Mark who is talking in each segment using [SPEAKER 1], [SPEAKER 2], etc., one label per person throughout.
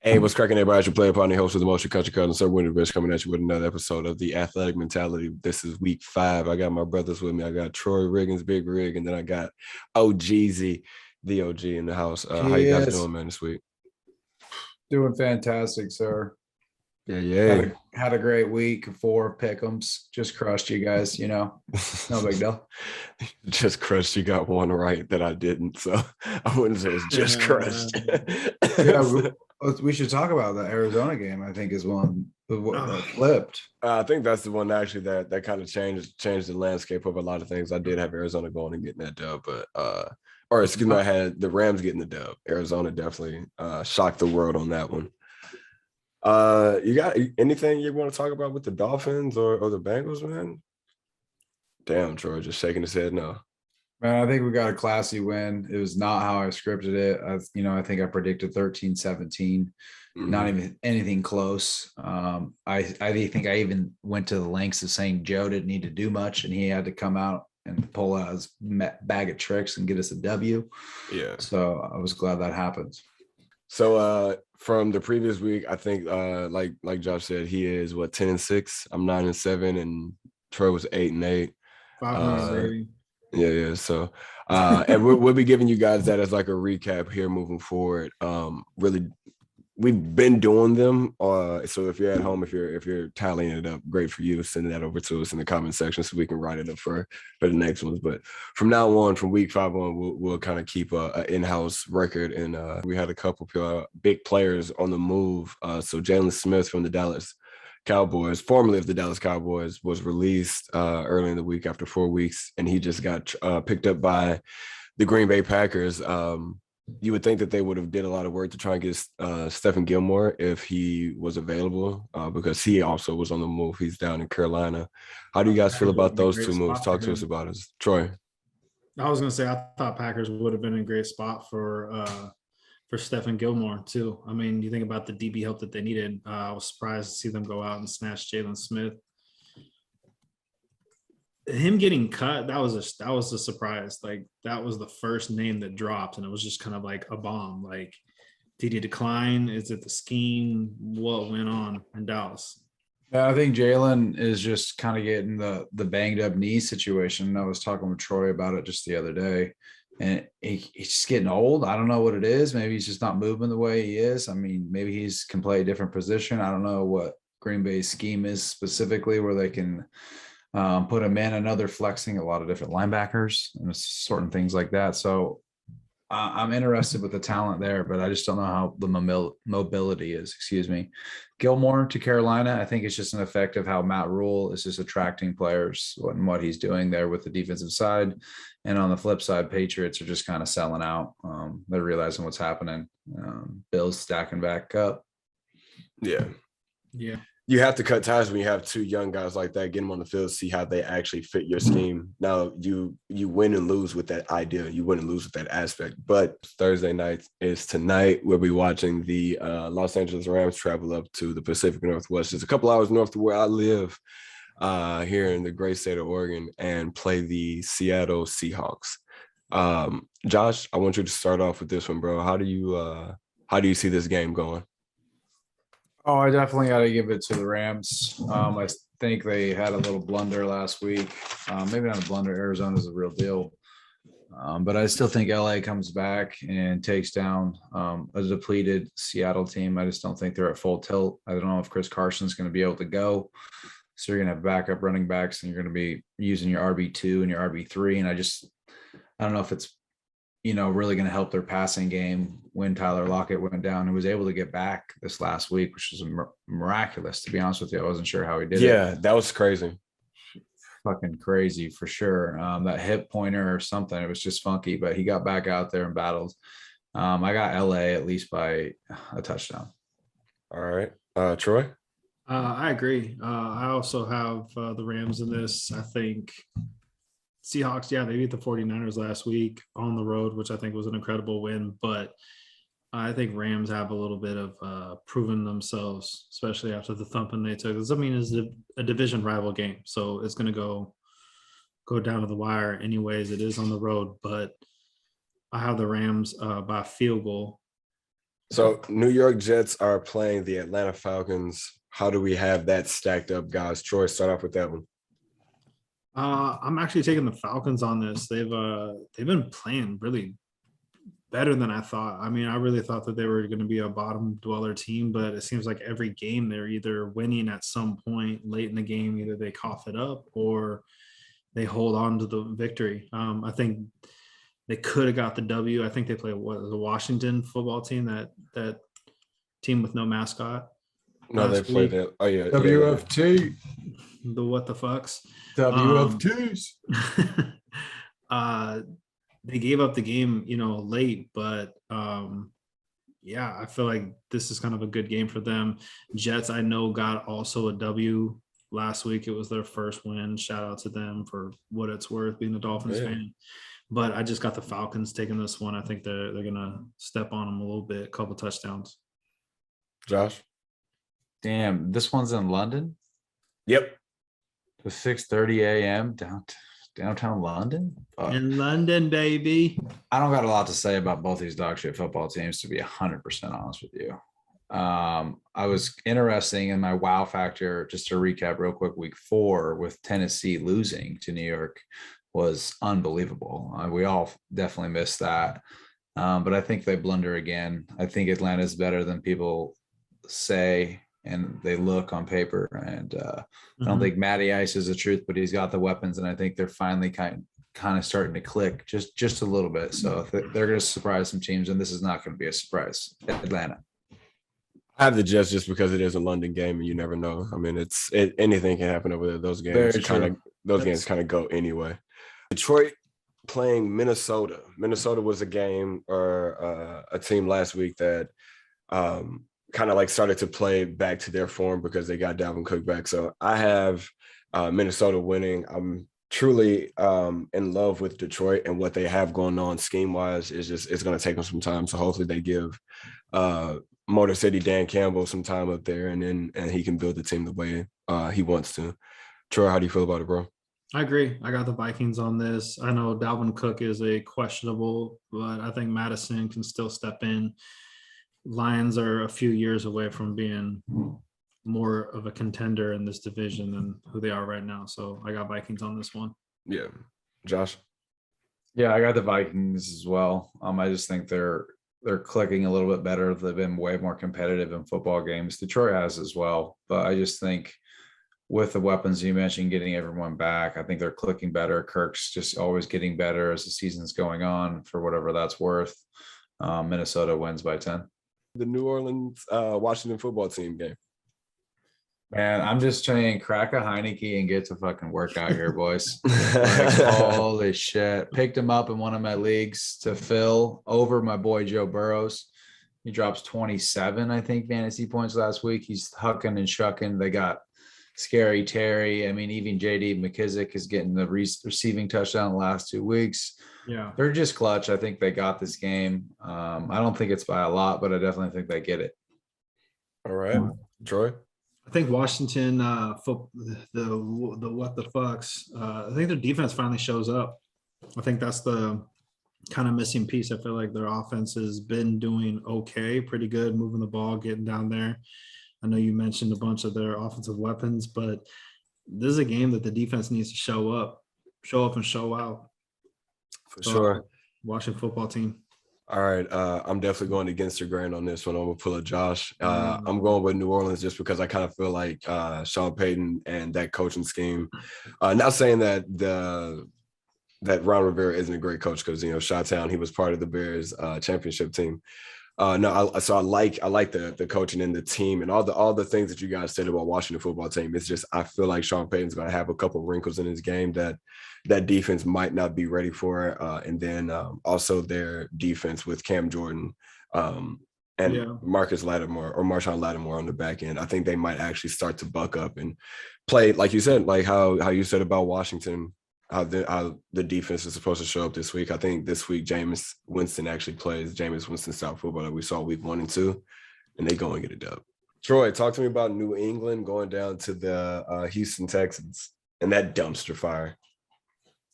[SPEAKER 1] Hey, what's cracking, everybody? It's your player partner, host of the Motion Country Card and Sir Winter Bitch coming at you with another episode of the Athletic Mentality. This is week 5. I got my brothers with me. I got Troy Riggins, Big Rig, and then I got OGZ, the OG in the house. How you guys
[SPEAKER 2] Yes,
[SPEAKER 1] doing, man, this week?
[SPEAKER 2] doing fantastic, sir.
[SPEAKER 1] Yeah,
[SPEAKER 2] Had
[SPEAKER 1] yeah.
[SPEAKER 2] a had a great week. 4 pick'ems, just crushed you guys. No big deal.
[SPEAKER 1] Just crushed. You got one right that I didn't, so I wouldn't say it's just
[SPEAKER 3] Uh,
[SPEAKER 1] crushed.
[SPEAKER 2] Yeah, we should talk about the Arizona game. I think is one that flipped.
[SPEAKER 1] I think that's the one actually that kind of changed the landscape of a lot of things. I did have Arizona going and getting that dub, but or excuse me, I had the Rams getting the dub. Arizona definitely shocked the world on that one. You got anything you want to talk about with the Dolphins or the Bengals, man? Damn, Troy just shaking his head no.
[SPEAKER 2] Man, I think we got a classy win. It was not how I scripted it. I think I predicted 13-17. Not
[SPEAKER 1] Mhm.
[SPEAKER 2] even anything close. I think I even went to the lengths of saying Joe didn't need to do much, and he had to come out and pull out his bag of tricks and get us a W.
[SPEAKER 1] Yeah.
[SPEAKER 2] So I was glad that happened.
[SPEAKER 1] So from the previous week, I think like Josh said, he is what 10-6. I'm 9-7, and Troy was 8-8.
[SPEAKER 3] 500,
[SPEAKER 1] Uh,
[SPEAKER 3] baby.
[SPEAKER 1] yeah. So, and we'll be giving you guys that as like a recap here moving forward. Really, we've been doing them. So if you're at home, if you're tallying it up, great for you. Send that over to us in the comment section so we can write it up for the next ones. But from now on, from week 5 on, we'll kind of keep a in-house record. And we had a couple big players on the move. So Jalen Smith from the Dallas Cowboys, formerly of the Dallas Cowboys, was released early in the week after 4 weeks, and he just got picked up by the Green Bay Packers. You would think that they would have did a lot of work to try and get Stephen Gilmore if he was available, because he also was on the move. He's down in Carolina. How do you guys feel
[SPEAKER 3] Packers would
[SPEAKER 1] about
[SPEAKER 3] have been a
[SPEAKER 1] those
[SPEAKER 3] great
[SPEAKER 1] two moves?
[SPEAKER 3] spot for
[SPEAKER 1] Talk to us
[SPEAKER 3] him.
[SPEAKER 1] about it, Troy.
[SPEAKER 3] I was gonna say I thought Packers would have been a great spot for Stephen Gilmore too. I mean, you think about the DB help that they needed. I was surprised to see them go out and snatch Jalen Smith. Him getting cut, that was a surprise. Like that was the first name that dropped, and it was just kind of like a bomb. Like, did he decline? Is it the scheme? What went on in Dallas?
[SPEAKER 2] Yeah, I think Jalen is just kind of getting the banged up knee situation. I was talking with Troy about it just the other day, and he's just getting old. I don't know what it is. Maybe he's just not moving the way he is. I mean, maybe he's can play a different position. I don't know what Green Bay's scheme is specifically, where they can put him in. Another flexing a lot of different linebackers and certain things like that. So I'm interested with the talent there, but I just don't know how the mobility is. Excuse me. Gilmore to Carolina, I think it's just an effect of how Matt Rule is just attracting players and what he's doing there with the defensive side. And on the flip side, Patriots are just kind of selling out. They're realizing what's happening. Bills stacking back up.
[SPEAKER 1] Yeah.
[SPEAKER 3] Yeah.
[SPEAKER 1] You have to cut ties when you have two young guys like that, get them on the field, see how they actually fit your scheme. Now you win and lose with that idea. You win and lose with that aspect. But Thursday night is tonight. We'll be watching the Los Angeles Rams travel up to the Pacific Northwest. It's a couple hours north of where I live here in the great state of Oregon, and play the Seattle Seahawks. Josh, I want you to start off with this one, bro. How do you see this game going?
[SPEAKER 2] Oh, I definitely got to give it to the Rams. I think they had a little blunder last week. Maybe not a blunder. Arizona's a real deal. But I still think LA comes back and takes down a depleted Seattle team. I just don't think they're at full tilt. I don't know if Chris Carson's going to be able to go. So you're going to have backup running backs, and you're going to be using your RB2 and your RB3. And I don't know if it's really going to help their passing game when Tyler Lockett went down and was able to get back this last week, which was miraculous. To be honest with you, I wasn't sure how he did it.
[SPEAKER 1] Yeah, that was crazy.
[SPEAKER 2] Fucking crazy for sure. That hip pointer or something, it was just funky, but he got back out there and battled. I got LA at least by a touchdown.
[SPEAKER 1] All right. Troy?
[SPEAKER 3] I agree. I also have the Rams in this. I think Seahawks, yeah, they beat the 49ers last week on the road, which I think was an incredible win. But I think Rams have a little bit of proven themselves, especially after the thumping they took. This, I mean, is a division rival game, so it's going to go down to the wire anyways. It is on the road, but I have the Rams by field goal.
[SPEAKER 1] So New York Jets are playing the Atlanta Falcons. How do we have that stacked up, guys? Troy, start off with that one.
[SPEAKER 3] I'm actually taking the Falcons on this. They've been playing really better than I thought. I mean, I really thought that they were going to be a bottom dweller team, but it seems like every game they're either winning at some point late in the game, either they cough it up or they hold on to the victory. I think they could have got the W. I think they play the Washington football team, that team with no mascot.
[SPEAKER 1] No, they played that. Oh yeah,
[SPEAKER 2] WFT.
[SPEAKER 3] The what the fucks.
[SPEAKER 2] WFTs.
[SPEAKER 3] They gave up the game, late, but yeah, I feel like this is kind of a good game for them. Jets, I know, got also a W last week. It was their first win. Shout out to them for what it's worth, being a Dolphins fan. But I just got the Falcons taking this one. I think they're gonna step on them a little bit, a couple touchdowns.
[SPEAKER 1] Josh?
[SPEAKER 2] Damn, this one's in London?
[SPEAKER 1] Yep.
[SPEAKER 2] The 6:30 a.m. downtown London?
[SPEAKER 3] In London, baby.
[SPEAKER 2] I don't got a lot to say about both these dog shit football teams, to be 100% honest with you. I was interesting in my wow factor, just to recap real quick, week 4 with Tennessee losing to New York was unbelievable. We all definitely missed that. But I think they blunder again. I think Atlanta's better than people say and they look on paper. And I don't think Matty Ice is the truth, but he's got the weapons. And I think they're finally kind of starting to click just a little bit. So they're going to surprise some teams, and this is not going to be a surprise. Atlanta.
[SPEAKER 1] I have the Jets just because it is a London game, and you never know. I mean, anything can happen over there. Those games games kind of go anyway. Detroit playing Minnesota. Minnesota was a game or a team last week that kind of like started to play back to their form because they got Dalvin Cook back. So I have Minnesota winning. I'm truly in love with Detroit and what they have going on scheme wise. It's going to take them some time. So hopefully they give Motor City Dan Campbell some time up there, and he can build the team the way he wants to. Troy, how do you feel about it, bro?
[SPEAKER 3] I agree. I got the Vikings on this. I know Dalvin Cook is a questionable, but I think Madison can still step in. Lions are a few years away from being more of a contender in this division than who they are right now. So I got Vikings on this one.
[SPEAKER 1] Yeah. Josh?
[SPEAKER 2] Yeah, I got the Vikings as well. I just think they're clicking a little bit better. They've been way more competitive in football games. Detroit has as well. But I just think with the weapons you mentioned, getting everyone back, I think they're clicking better. Kirk's just always getting better as the season's going on, for whatever that's worth. Minnesota wins by 10.
[SPEAKER 1] The New Orleans Washington football team game.
[SPEAKER 2] Man, I'm just saying, crack a Heineke and get to fucking work out here, boys. Like, holy shit. Picked him up in one of my leagues to fill over my boy Joe Burrows. He drops 27, I think, fantasy points last week. He's hucking and shucking. They got Scary Terry. I mean, even JD McKissick is getting the receiving touchdown the last 2 weeks.
[SPEAKER 3] Yeah,
[SPEAKER 2] they're just clutch. I think they got this game. I don't think it's by a lot, but I definitely think they get it.
[SPEAKER 1] All right, Troy.
[SPEAKER 3] I think Washington, the what the fucks. I think their defense finally shows up. I think that's the kind of missing piece. I feel like their offense has been doing okay, pretty good, moving the ball, getting down there. I know you mentioned a bunch of their offensive weapons, but this is a game that the defense needs to show up and show out.
[SPEAKER 1] For sure.
[SPEAKER 3] Washington football team.
[SPEAKER 1] All right. I'm definitely going against your grain on this one. I'm going to pull a Josh. I'm going with New Orleans just because I kind of feel like Sean Payton and that coaching scheme. Not saying that Ron Rivera isn't a great coach because, Chi-Town, he was part of the Bears championship team. I like the coaching and the team and all the things that you guys said about Washington football team. It's just I feel like Sean Payton's going to have a couple of wrinkles in his game that defense might not be ready for, and then also their defense with Cam Jordan and Marcus Lattimore or Marshawn Lattimore on the back end. I think they might actually start to buck up and play like you said, like how you said about Washington. How the defense is supposed to show up this week. I think this week Jameis Winston actually plays Jameis Winston style football that we saw week 1 and 2, and they go and get it done. Troy, talk to me about New England going down to the Houston Texans and that dumpster fire.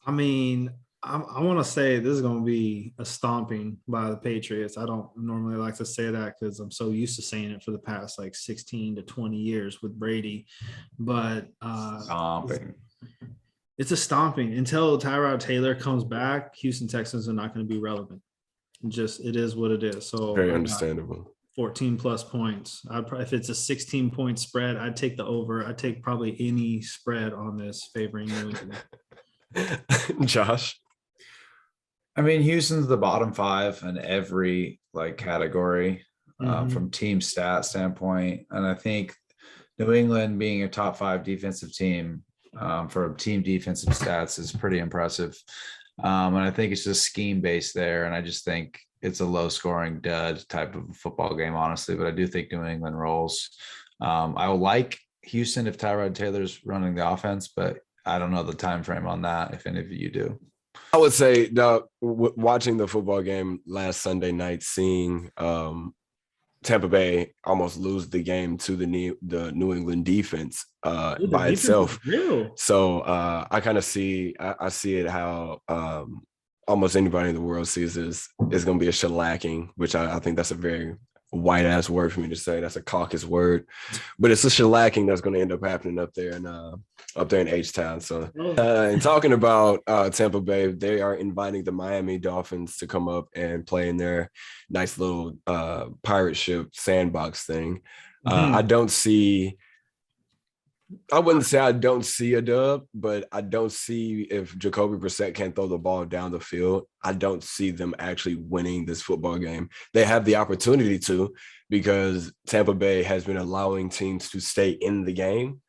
[SPEAKER 3] I mean, I want to say this is going to be a stomping by the Patriots. I don't normally like to say that because I'm so used to saying it for the past like 16 to 20 years with Brady. But
[SPEAKER 2] Stomping.
[SPEAKER 3] it's a stomping until Tyrod Taylor comes back. Houston Texans are not going to be relevant. Just it is what it is. So
[SPEAKER 1] Very understandable.
[SPEAKER 3] 14 plus points. If it's a 16-point spread, I'd take the over. I'd take probably any spread on this favoring New England.
[SPEAKER 1] Josh.
[SPEAKER 2] I mean, Houston's the bottom 5 in every like category from team stat standpoint. And I think New England being a top 5 defensive team for team defensive stats is pretty impressive. And I think it's just scheme based there. And I just think it's a low scoring dud type of football game, honestly. But I do think New England rolls. I will like Houston if Tyrod Taylor's running the offense, but I don't know the time frame on that, if any of you do.
[SPEAKER 1] I would say watching the football game last Sunday night, seeing Tampa Bay almost lose the game to the New England defense by itself. So I kind of see I see it how almost anybody in the world sees this is going to be a shellacking, which I think that's a very white ass word for me to say. That's a caucus word, but it's a shellacking that's going to end up happening up there in H-Town. So and talking about Tampa Bay, they are inviting the Miami Dolphins to come up and play in their nice little pirate ship sandbox thing. I wouldn't say I don't see a dub, but I don't see if Jacoby Brissett can't throw the ball down the field. I don't see them actually winning this football game. They have the opportunity to, because Tampa Bay has been allowing teams to stay in the game.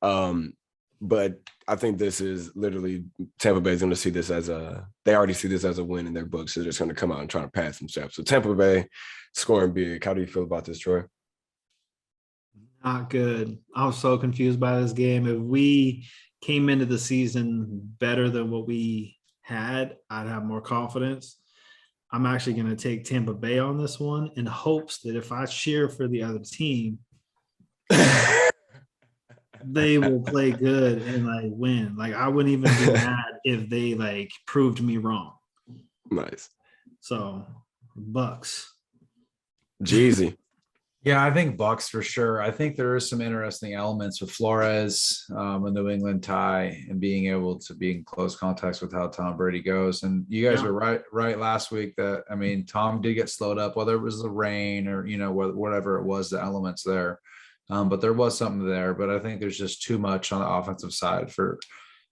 [SPEAKER 1] But I think this is literally Tampa Bay is going to see this they already see this as a win in their books. So they're just going to come out and try to pass themselves. So Tampa Bay scoring big. How do you feel about this, Troy?
[SPEAKER 3] Not good. I was so confused by this game. If we came into the season better than what we had, I'd have more confidence. I'm actually going to take Tampa Bay on this one in hopes that if I cheer for the other team, they will play good and like win. Like I wouldn't even be mad if they like proved me wrong.
[SPEAKER 1] Nice.
[SPEAKER 3] So Bucks.
[SPEAKER 1] Jeezy.
[SPEAKER 2] Yeah, I think Bucks for sure. I think there is some interesting elements with Flores, a New England tie, and being able to be in close context with how Tom Brady goes. And you guys were right last week that, I mean, Tom did get slowed up, whether it was the rain or, whatever it was, the elements there. But there was something there. But I think there's just too much on the offensive side for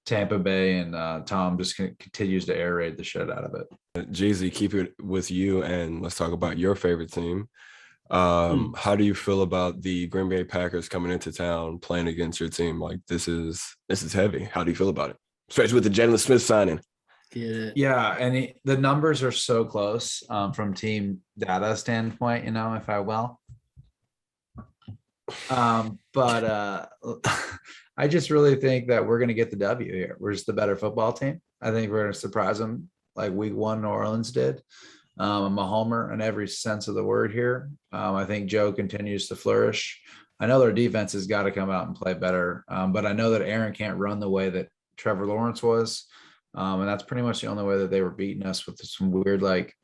[SPEAKER 2] Tampa Bay, and Tom just continues to air raid the shit out of it.
[SPEAKER 1] Jeezy, keep it with you, and let's talk about your favorite team. How do you feel about the Green Bay Packers coming into town playing against your team? Like this is heavy. How do you feel about it? Especially with the Jalen Smith signing.
[SPEAKER 2] Yeah, and the numbers are so close from team data standpoint, if I will. But I just really think that we're going to get the W here. We're just the better football team. I think we're going to surprise them like week 1 New Orleans did. I'm a homer in every sense of the word here. I think Joe continues to flourish. I know their defense has got to come out and play better, but I know that Aaron can't run the way that Trevor Lawrence was, and that's pretty much the only way that they were beating us, with some weird like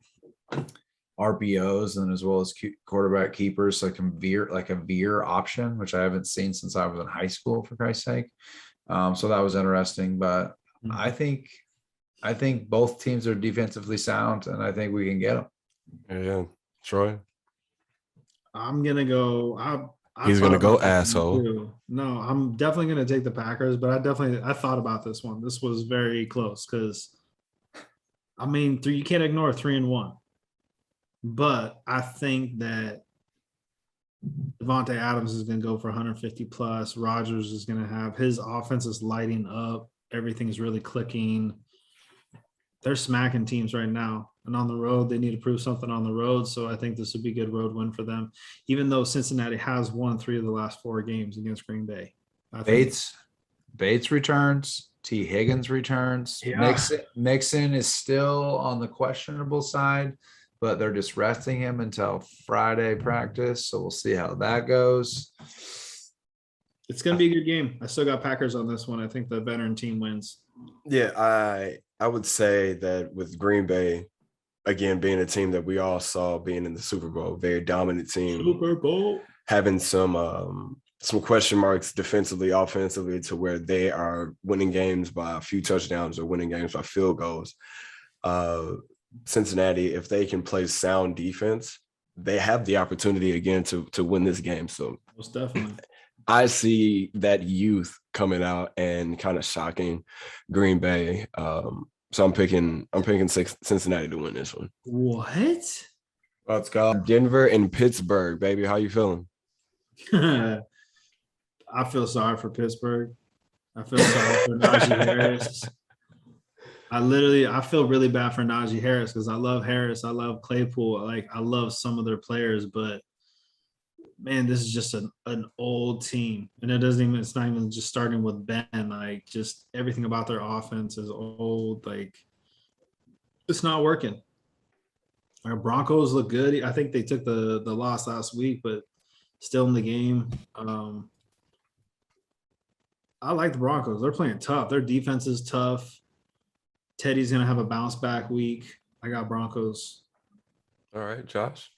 [SPEAKER 2] RPOs and as well as quarterback keepers, like a veer option, which I haven't seen since I was in high school, for Christ's sake. So that was interesting, but I think both teams are defensively sound, and I think we can get them.
[SPEAKER 1] Yeah, Troy.
[SPEAKER 3] I'm gonna go.
[SPEAKER 1] He's gonna go asshole.
[SPEAKER 3] No, I'm definitely gonna take the Packers, but I thought about this one. This was very close because, I mean, you can't ignore 3-1, but I think that Devontae Adams is gonna go for 150 plus. Rodgers is gonna have his offense is lighting up. Everything's really clicking. They're smacking teams right now, and on the road, they need to prove something on the road. So I think this would be a good road win for them, even though Cincinnati has won 3 of the last 4 games against Green Bay.
[SPEAKER 2] Bates returns. T. Higgins returns.
[SPEAKER 3] Yeah.
[SPEAKER 2] Mixon is still on the questionable side, but they're just resting him until Friday practice. So we'll see how that goes.
[SPEAKER 3] It's going to be a good game. I still got Packers on this one. I think the veteran team wins.
[SPEAKER 1] Yeah, I would say that with Green Bay, again, being a team that we all saw being in the Super Bowl, very dominant team,
[SPEAKER 3] Super Bowl.
[SPEAKER 1] having some question marks defensively, offensively, to where they are winning games by a few touchdowns or winning games by field goals. Cincinnati, if they can play sound defense, they have the opportunity again to win this game. So
[SPEAKER 3] Most definitely.
[SPEAKER 1] I see that youth coming out and kind of shocking Green Bay. So I'm picking Cincinnati to win this one.
[SPEAKER 3] What?
[SPEAKER 1] Let's go. Denver and Pittsburgh, baby. How you feeling?
[SPEAKER 3] I feel sorry for Pittsburgh. I feel sorry for Najee Harris. I feel really bad for Najee Harris because I love Harris. I love Claypool. Like, I love some of their players, but man, this is just an old team. And it's not even just starting with Ben. Like, just everything about their offense is old. Like, it's not working. Our Broncos look good. I think they took the loss last week, but still in the game. I like the Broncos. They're playing tough. Their defense is tough. Teddy's going to have a bounce back week. I got Broncos.
[SPEAKER 1] All right, Josh.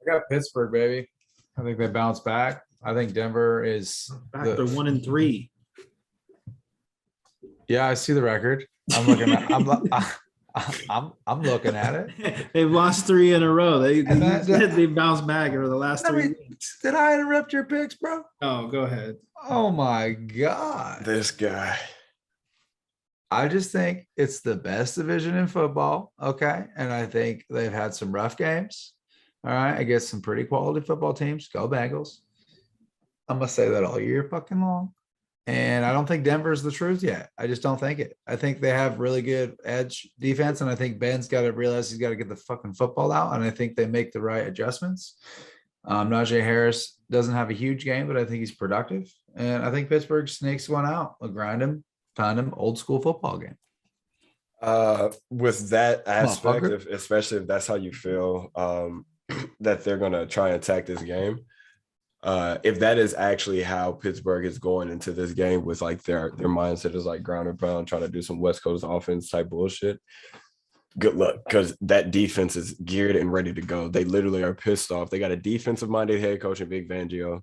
[SPEAKER 2] I got Pittsburgh, baby. I think they bounce back. I think Denver is
[SPEAKER 3] They're 1-3.
[SPEAKER 2] Yeah, I see the record. I'm looking at I'm looking at it.
[SPEAKER 3] They've lost 3 in a row. They bounced back over the last 3 weeks.
[SPEAKER 2] Did I interrupt your picks, bro?
[SPEAKER 3] Oh, go ahead.
[SPEAKER 2] Oh my God.
[SPEAKER 1] This guy.
[SPEAKER 2] I just think it's the best division in football. Okay. And I think they've had some rough games. All right. Against some pretty quality football teams. Go Bengals. I'm going to say that all year fucking long. And I don't think Denver's the truth yet. I just don't think it. I think they have really good edge defense. And I think Ben's got to realize he's got to get the fucking football out. And I think they make the right adjustments. Najee Harris doesn't have a huge game, but I think he's productive. And I think Pittsburgh snakes one out. They'll grind him. Find him old school football game.
[SPEAKER 1] With that aspect, especially if that's how you feel, that they're gonna try and attack this game. If that is actually how Pittsburgh is going into this game, with like their mindset is like ground and pound, trying to do some West Coast offense type bullshit, good luck, because that defense is geared and ready to go. They literally are pissed off. They got a defensive minded head coach in Vic Fangio.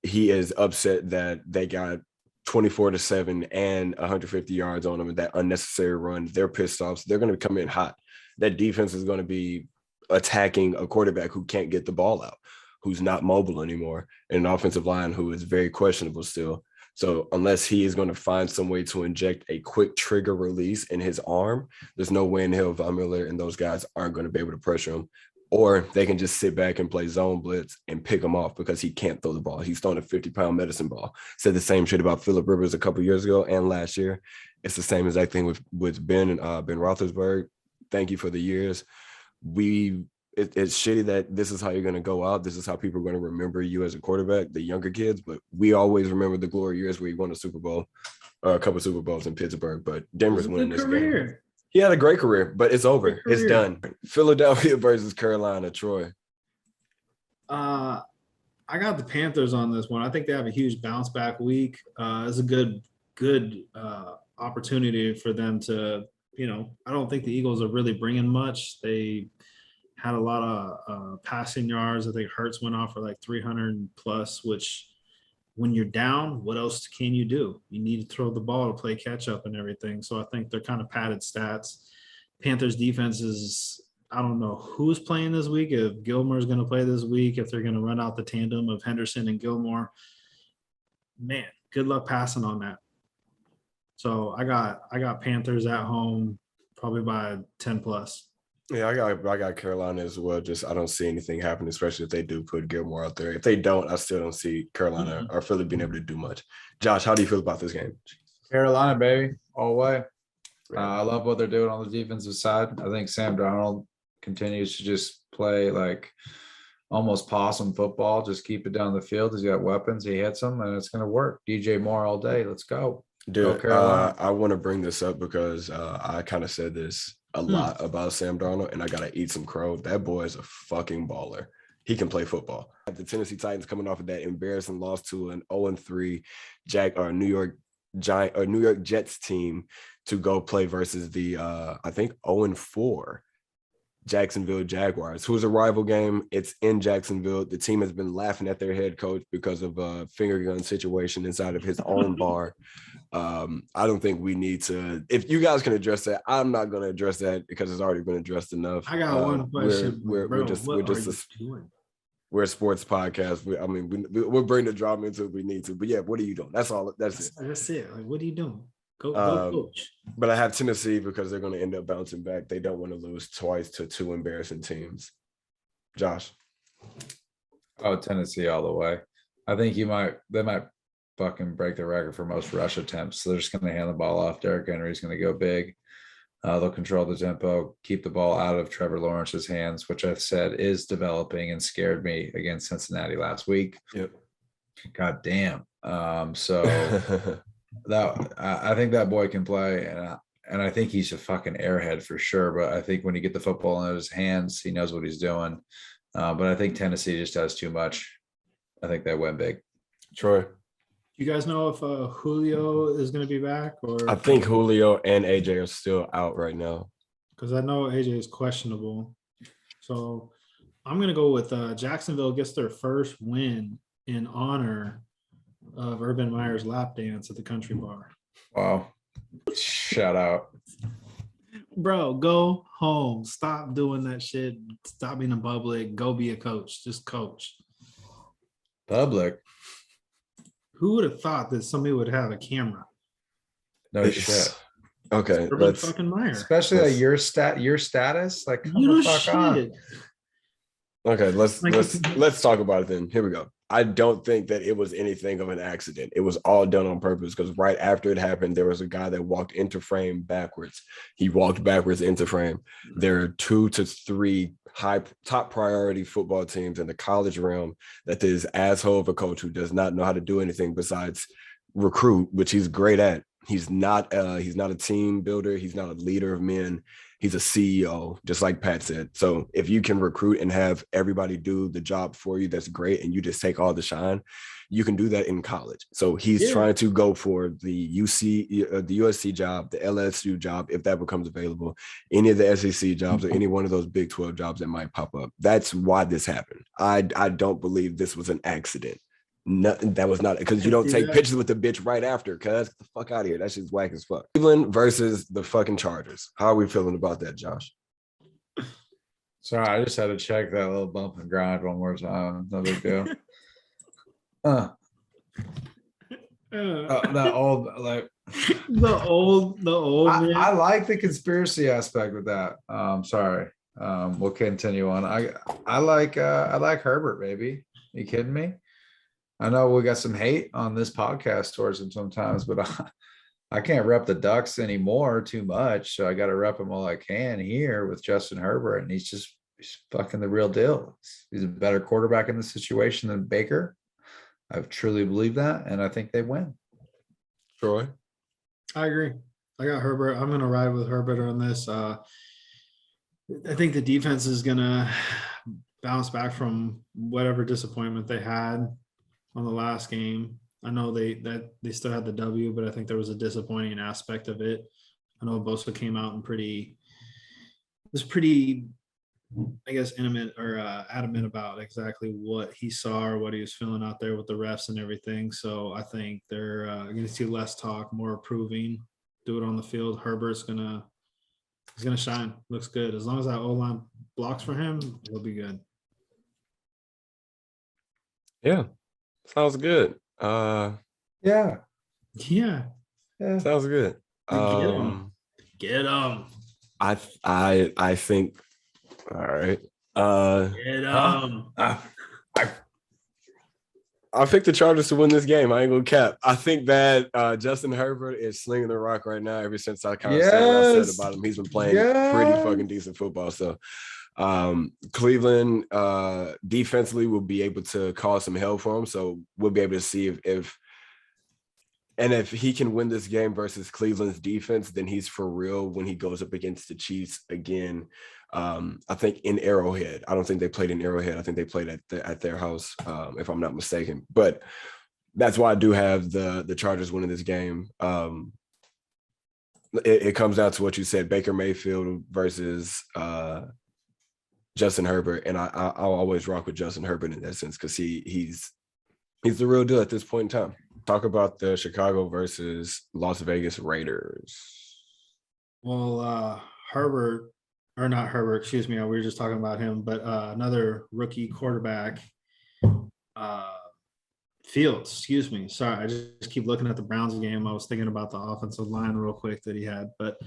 [SPEAKER 1] He is upset that they got 24-7 and 150 yards on them and that unnecessary run. They're pissed off. So they're going to come in hot. That defense is going to be attacking a quarterback who can't get the ball out, who's not mobile anymore, and an offensive line who is very questionable still. So unless he is going to find some way to inject a quick trigger release in his arm, there's no way in hell Von Miller and those guys aren't going to be able to pressure him. Or they can just sit back and play zone blitz and pick him off because he can't throw the ball. He's throwing a 50-pound medicine ball. Said the same shit about Phillip Rivers a couple years ago and last year. It's the same exact thing with Ben and Ben Roethlisberger. Thank you for the years. It's shitty that this is how you're going to go out. This is how people are going to remember you as a quarterback, the younger kids. But we always remember the glory years where he won a Super Bowl, or a couple Super Bowls in Pittsburgh. But Denver's winning this game. He had a great career, but it's over. It's done. Philadelphia versus Carolina. Troy.
[SPEAKER 3] I got the Panthers on this one. I think they have a huge bounce back week. It's a good opportunity for them to, I don't think the Eagles are really bringing much. They had a lot of passing yards. I think Hurts went off for like 300 plus, which when you're down, what else can you do? You need to throw the ball to play catch up and everything. So I think they're kind of padded stats. Panthers defense is, I don't know who's playing this week, if Gilmore's going to play this week, if they're going to run out the tandem of Henderson and Gilmore. Man, good luck passing on that. So I got Panthers at home, probably by 10 plus.
[SPEAKER 1] Yeah, I got Carolina as well. Just I don't see anything happen, especially if they do put Gilmore out there. If they don't, I still don't see Carolina or Philly being able to do much. Josh, how do you feel about this game?
[SPEAKER 2] Carolina, baby, all the way. I love what they're doing on the defensive side. I think Sam Darnold continues to just play like almost possum football. Just keep it down the field. He's got weapons. He hits them, and it's going to work. DJ Moore all day. Let's go.
[SPEAKER 1] Dude, I want to bring this up because I kind of said this a lot about Sam Darnold, and I got to eat some crow. That boy is a fucking baller. He can play football. The Tennessee Titans coming off of that embarrassing loss to an 0-3 New York New York Jets team to go play versus the I think 0-4 Jacksonville Jaguars, who's a rival game. It's in Jacksonville. The team has been laughing at their head coach because of a finger gun situation inside of his own bar. I don't think we need to. If you guys can address that, I'm not going to address that because it's already been addressed enough.
[SPEAKER 3] I got one question.
[SPEAKER 1] We're a sports podcast. We'll bring the drama into it if we need to. But yeah, what are you doing? That's all. That's it.
[SPEAKER 3] That's it. Like, what are you doing? Go coach.
[SPEAKER 1] But I have Tennessee because they're going to end up bouncing back. They don't want to lose twice to two embarrassing teams. Josh.
[SPEAKER 2] Oh, Tennessee all the way. I think they might fucking break the record for most rush attempts. So they're just going to hand the ball off. Derrick Henry's going to go big. They'll control the tempo, keep the ball out of Trevor Lawrence's hands, which I've said is developing and scared me against Cincinnati last week.
[SPEAKER 1] Yep.
[SPEAKER 2] God damn. So that I think that boy can play, and I think he's a fucking airhead for sure. But I think when you get the football in his hands, he knows what he's doing. But I think Tennessee just has too much. I think they win big.
[SPEAKER 1] Troy.
[SPEAKER 3] You guys know if Julio is going to be back, or
[SPEAKER 1] I think Julio and AJ are still out right now.
[SPEAKER 3] Because I know AJ is questionable. So I'm going to go with Jacksonville gets their first win in honor of Urban Meyer's lap dance at the country bar.
[SPEAKER 2] Wow. Shout out.
[SPEAKER 3] Bro, go home. Stop doing that shit. Stop being in public. Go be a coach. Just coach.
[SPEAKER 2] Public.
[SPEAKER 3] Who would have thought that somebody would have a camera?
[SPEAKER 2] No shit.
[SPEAKER 1] Okay,
[SPEAKER 3] Urban fucking Meyer.
[SPEAKER 2] Especially at your status. Like, come
[SPEAKER 3] You
[SPEAKER 2] the fuck on.
[SPEAKER 1] Okay, let's talk about it then. Here we go. I don't think that it was anything of an accident. It was all done on purpose because right after it happened, there was a guy that walked into frame backwards. He walked backwards into frame. There are 2 to 3 top priority football teams in the college realm that this asshole of a coach who does not know how to do anything besides recruit, which he's great at. He's not a team builder. He's not a leader of men. He's a CEO, just like Pat said. So if you can recruit and have everybody do the job for you, that's great. And you just take all the shine. You can do that in college. So he's trying to go for the USC job, the LSU job, if that becomes available, any of the SEC jobs or any one of those Big 12 jobs that might pop up. That's why this happened. I don't believe this was an accident. Nothing. That was not, because you don't take pictures with the bitch right after. Cause get the fuck out of here. That shit's whack as fuck. Cleveland versus the fucking Chargers. How are we feeling about that, Josh?
[SPEAKER 2] Sorry, I just had to check that little bump and grind one more time. No big deal. That old, like
[SPEAKER 3] the old.
[SPEAKER 2] I like the conspiracy aspect with that. Sorry. We'll continue on. I like Herbert, baby. Are you kidding me? I know we got some hate on this podcast towards him sometimes, but I can't rep the Ducks anymore too much. So I got to rep them all I can here with Justin Herbert. And he's fucking the real deal. He's a better quarterback in this situation than Baker. I truly believe that. And I think they win.
[SPEAKER 1] Troy?
[SPEAKER 3] I agree. I got Herbert. I'm going to ride with Herbert on this. I think the defense is going to bounce back from whatever disappointment they had on the last game. I know they still had the W, but I think there was a disappointing aspect of it. I know Bosa came out and was pretty, I guess, adamant about exactly what he saw or what he was feeling out there with the refs and everything. So I think they're going to see less talk, more approving, do it on the field. Herbert's he's gonna shine. Looks good. As long as that O-line blocks for him, he'll be good.
[SPEAKER 1] Yeah. Sounds good.
[SPEAKER 2] Yeah.
[SPEAKER 1] Sounds good.
[SPEAKER 3] Get him.
[SPEAKER 1] I think. All right.
[SPEAKER 3] Get him.
[SPEAKER 1] I picked the Chargers to win this game. I ain't gonna cap. I think that Justin Herbert is slinging the rock right now. Ever since I kind of said what I said about him, he's been playing pretty fucking decent football. So Cleveland defensively will be able to cause some hell for him. So we'll be able to see if he can win this game versus Cleveland's defense, then he's for real when he goes up against the Chiefs again. I think in Arrowhead. I don't think they played in Arrowhead. I think they played at their house, if I'm not mistaken. But that's why I do have the Chargers winning this game. It comes down to what you said, Baker Mayfield versus Justin Herbert, and I'll always rock with Justin Herbert in that sense because he's the real deal at this point in time. Talk about the Chicago versus Las Vegas Raiders.
[SPEAKER 3] Well, Herbert, or not Herbert, excuse me, we were just talking about him, but another rookie quarterback, Fields, excuse me. Sorry, I just keep looking at the Browns game. I was thinking about the offensive line real quick that he had, but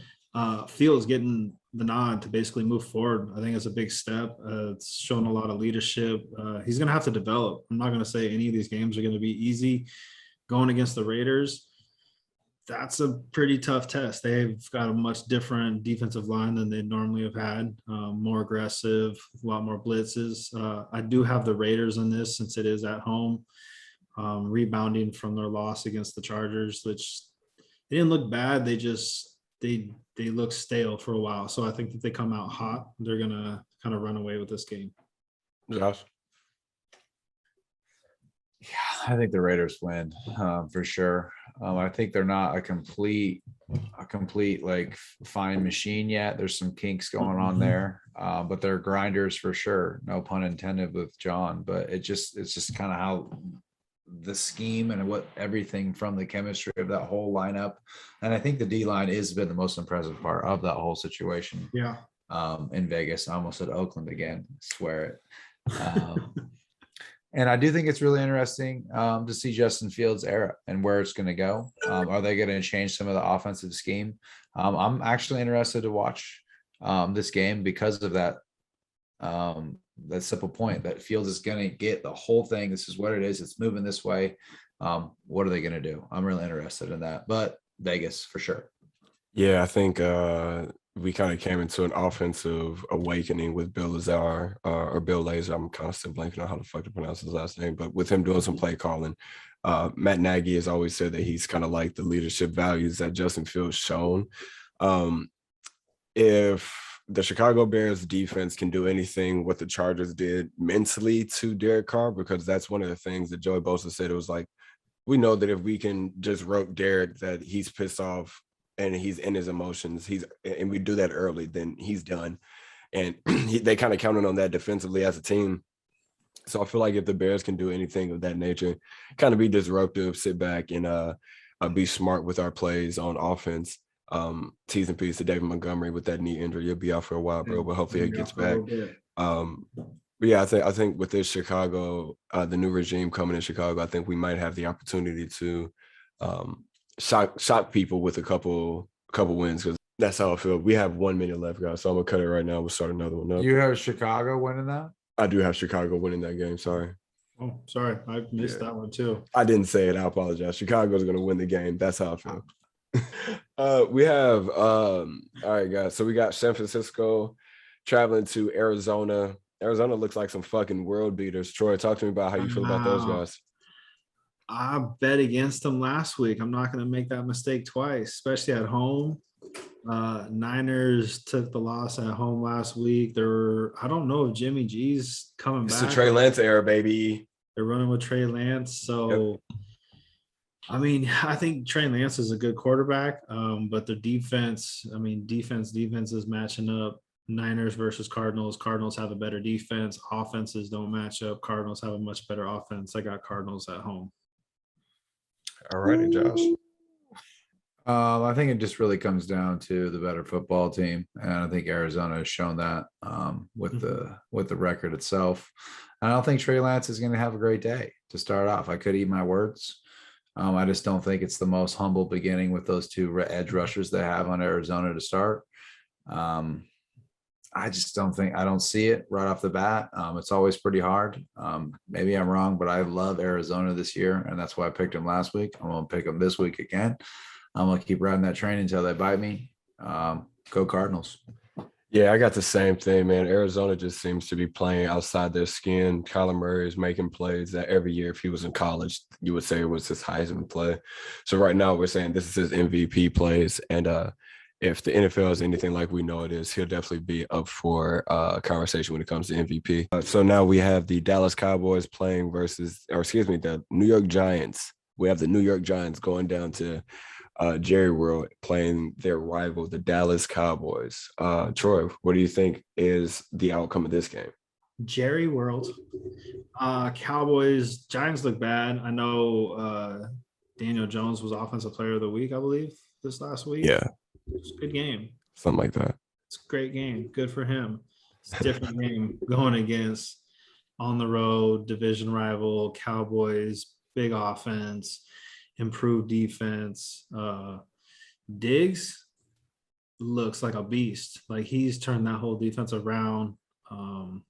[SPEAKER 3] Fields getting the nod to basically move forward, I think is a big step. It's shown a lot of leadership. He's going to have to develop. I'm not going to say any of these games are going to be easy. Going against the Raiders, that's a pretty tough test. They've got a much different defensive line than they normally have had, more aggressive, a lot more blitzes. I do have the Raiders in this since it is at home, rebounding from their loss against the Chargers, which they didn't look bad. They look stale for a while. So I think that they come out hot. They're going to kind of run away with this game.
[SPEAKER 1] Josh?
[SPEAKER 2] Yeah, I think the Raiders win for sure. I think they're not a complete like fine machine yet. There's some kinks going on there, but they're grinders for sure. No pun intended with John, but it's just kind of how the scheme and what everything from the chemistry of that whole lineup. And I think the D-line has been the most impressive part of that whole situation.
[SPEAKER 3] Yeah.
[SPEAKER 2] In Vegas. I almost said Oakland again. I swear it. And I do think it's really interesting to see Justin Fields' era and where it's going to go. Are they going to change some of the offensive scheme? I'm actually interested to watch this game because of that simple point that Fields is going to get the whole thing. This is what it is. It's moving this way. What are they going to do? I'm really interested in that. But Vegas for sure.
[SPEAKER 1] Yeah, I think we kind of came into an offensive awakening with Bill Lazar or Bill Lazar. I'm kind of still blanking on how the fuck to pronounce his last name, but with him doing some play calling, Matt Nagy has always said that he's kind of like the leadership values that Justin Fields shown. If the Chicago Bears defense can do anything what the Chargers did mentally to Derek Carr, because that's one of the things that Joey Bosa said. It was like, we know that if we can just rope Derek that he's pissed off and he's in his emotions, and we do that early, then he's done. And they kind of counted on that defensively as a team. So I feel like if the Bears can do anything of that nature, kind of be disruptive, sit back and be smart with our plays on offense. T's and P's to David Montgomery with that knee injury. You'll be out for a while, bro, but hopefully it gets back. But yeah, I think with this Chicago, the new regime coming in Chicago, I think we might have the opportunity to shock people with a couple wins, because that's how I feel. We have 1 minute left, guys, so I'm gonna cut it right now. We'll start another one up.
[SPEAKER 2] You have Chicago winning that?
[SPEAKER 1] I do have Chicago winning that game. Sorry.
[SPEAKER 3] Oh, sorry, I missed that one too.
[SPEAKER 1] I didn't say it. I apologize. Chicago's gonna win the game. That's how I feel. We have all right, guys. So we got San Francisco traveling to Arizona. Arizona looks like some fucking world beaters. Troy, talk to me about how you feel about those guys.
[SPEAKER 3] I bet against them last week. I'm not going to make that mistake twice, especially at home. Niners took the loss at home last week. I don't know if Jimmy G's coming back.
[SPEAKER 1] It's the Trey Lance era, baby.
[SPEAKER 3] They're running with Trey Lance. So, yep. I mean, I think Trey Lance is a good quarterback, but the defense is matching up. Niners versus Cardinals. Cardinals have a better defense. Offenses don't match up. Cardinals have a much better offense. I got Cardinals at home.
[SPEAKER 1] All righty, Josh.
[SPEAKER 2] I think it just really comes down to the better football team, and I think Arizona has shown that with the record itself. I don't think Trey Lance is going to have a great day to start off. I could eat my words. I just don't think it's the most humble beginning with those two edge rushers they have on Arizona to start. I don't see it right off the bat. It's always pretty hard. Maybe I'm wrong, but I love Arizona this year, and that's why I picked them last week. I'm going to pick them this week again. I'm going to keep riding that train until they bite me. Go Cardinals.
[SPEAKER 1] Yeah, I got the same thing, man. Arizona just seems to be playing outside their skin. Kyler Murray is making plays that every year, if he was in college, you would say it was his Heisman play. So right now we're saying this is his MVP plays, and if the NFL is anything like we know it is, he'll definitely be up for a conversation when it comes to MVP. So now we have the Dallas Cowboys playing the New York Giants we have the New York Giants going down to Jerry World playing their rival, the Dallas Cowboys. Troy, what do you think is the outcome of this game?
[SPEAKER 3] Jerry World. Cowboys, Giants look bad. I know Daniel Jones was Offensive Player of the Week, I believe, this last week.
[SPEAKER 1] Yeah.
[SPEAKER 3] It's a good game.
[SPEAKER 1] Something like that.
[SPEAKER 3] It's a great game. Good for him. It's a different game going against on the road, division rival, Cowboys, big offense, improved defense. Diggs looks like a beast. Like he's turned that whole defense around. I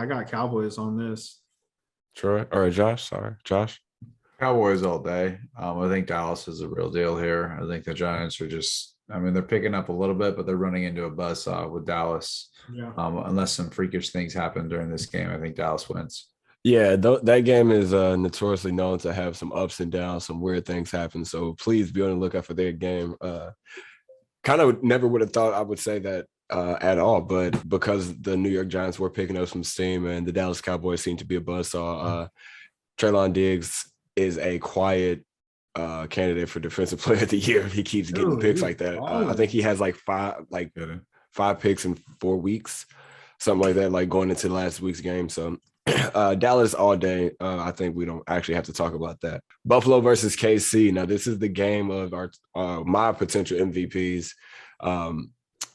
[SPEAKER 3] got Cowboys on this.
[SPEAKER 1] Troy or Josh? Sorry, Josh.
[SPEAKER 2] Cowboys all day. I think Dallas is a real deal here. I think the Giants are just, I mean, they're picking up a little bit, but they're running into a buzzsaw with Dallas.
[SPEAKER 3] Yeah.
[SPEAKER 2] Unless some freakish things happen during this game, I think Dallas wins.
[SPEAKER 1] Yeah, that game is notoriously known to have some ups and downs, some weird things happen. So please be on the lookout for their game. Kind of never would have thought I would say that at all, but because the New York Giants were picking up some steam and the Dallas Cowboys seem to be a buzzsaw, Treylon Diggs is a quiet candidate for Defensive Player of the Year if he keeps getting picks like that. I think he has like five picks in 4 weeks, something like that, like going into last week's game. So Dallas all day. I think we don't actually have to talk about that. Buffalo versus KC. Now, this is the game of my potential MVPs.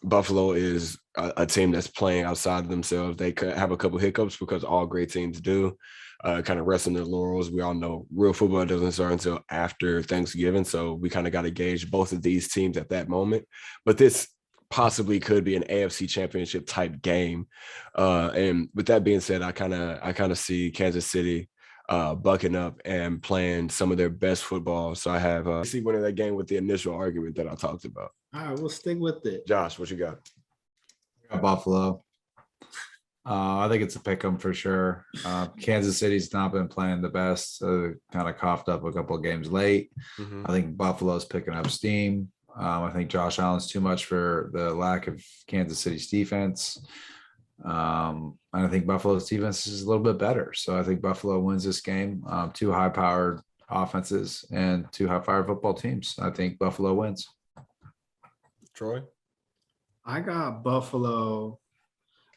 [SPEAKER 1] Buffalo is a team that's playing outside of themselves. They could have a couple hiccups because all great teams do. Kind of rest on their laurels. We all know real football doesn't start until after Thanksgiving. So we kind of got to gauge both of these teams at that moment. But this possibly could be an AFC championship type game. And with that being said, I kind of see Kansas City bucking up and playing some of their best football. So I have see winning that game with the initial argument that I talked about.
[SPEAKER 3] All right, we'll stick with it.
[SPEAKER 1] Josh, what you got?
[SPEAKER 2] I got Buffalo. I think it's a pick 'em for sure. Kansas City's not been playing the best. Kind of coughed up a couple of games late.
[SPEAKER 1] Mm-hmm.
[SPEAKER 2] I think Buffalo's picking up steam. I think Josh Allen's too much for the lack of Kansas City's defense. And I think Buffalo's defense is a little bit better. So I think Buffalo wins this game. Two high-powered offenses and two high-powered football teams. I think Buffalo wins.
[SPEAKER 1] Troy?
[SPEAKER 3] I got Buffalo.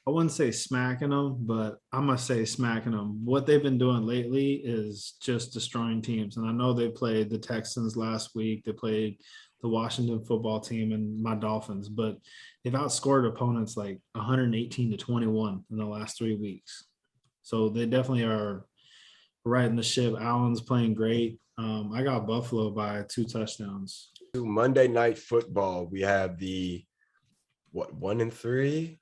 [SPEAKER 3] I wouldn't say smacking them, but I'm going to say smacking them. What they've been doing lately is just destroying teams. And I know they played the Texans last week. They played the Washington football team and my Dolphins, but they've outscored opponents like 118-21 in the last 3 weeks. So they definitely are riding the ship. Allen's playing great. I got Buffalo by 2 touchdowns.
[SPEAKER 1] Monday Night Football, we have the 1-3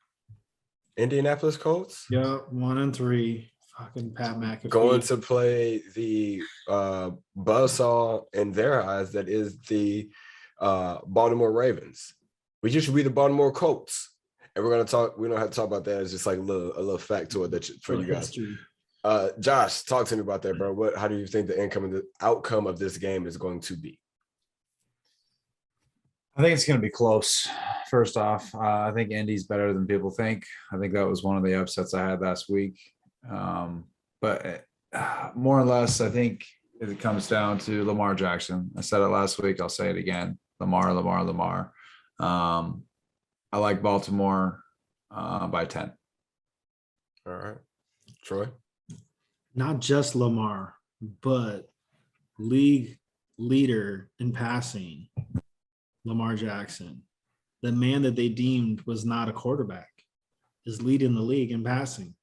[SPEAKER 1] Indianapolis Colts.
[SPEAKER 3] Yeah, 1-3. Fucking Pat McAfee
[SPEAKER 1] going to play the buzzsaw in their eyes that is the Baltimore Ravens. We used to be the Baltimore Colts, and we're gonna talk. We don't have to talk about that. It's just like a little factoid that for you guys. Josh, talk to me about that, bro. How do you think the outcome of this game is going to be?
[SPEAKER 2] I think it's going to be close. First off, I think Indy's better than people think. I think that was one of the upsets I had last week. But more or less, I think it comes down to Lamar Jackson. I said it last week. I'll say it again. Lamar. I like Baltimore by 10.
[SPEAKER 1] All right. Troy?
[SPEAKER 3] Not just Lamar, but league leader in passing, Lamar Jackson. The man that they deemed was not a quarterback is leading the league in passing.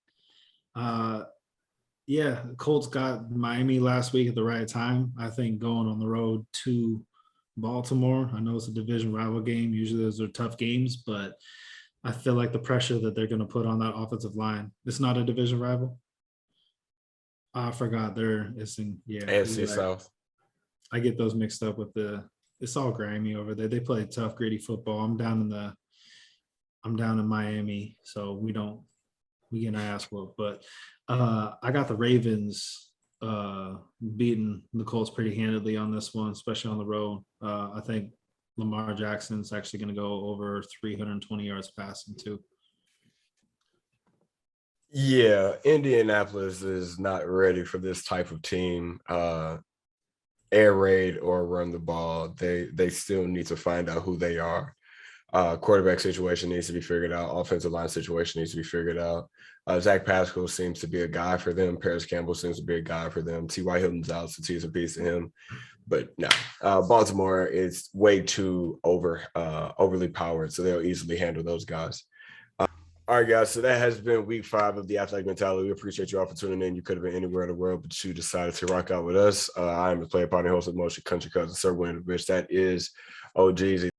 [SPEAKER 3] Colts got Miami last week at the right time. I think going on the road to Baltimore, I know it's a division rival game. Usually those are tough games, but I feel like the pressure that they're going to put on that offensive line. It's not a division rival. I forgot
[SPEAKER 1] AFC South.
[SPEAKER 3] I get those mixed up with it's all grimy over there. They play tough, gritty football. I'm down in Miami, so we get our ass whooped. But I got the Ravens beating the Colts pretty handedly on this one, especially on the road. I think Lamar Jackson's actually going to go over 320 yards passing too.
[SPEAKER 1] Yeah, Indianapolis is not ready for this type of team. Air raid or run the ball. They still need to find out who they are. Quarterback situation needs to be figured out. Offensive line situation needs to be figured out. Zach Pascal seems to be a guy for them. Paris Campbell seems to be a guy for them. T.Y. Hilton's out, so T's a piece of him. But no, Baltimore is way too overly powered, so they'll easily handle those guys. All right, guys. So that has been week 5 of the Athletic Mentality. We appreciate you all for tuning in. You could have been anywhere in the world, but you decided to rock out with us. I am the player party host of Motion Country Cousin, Sir William the Bitch. That is OG's.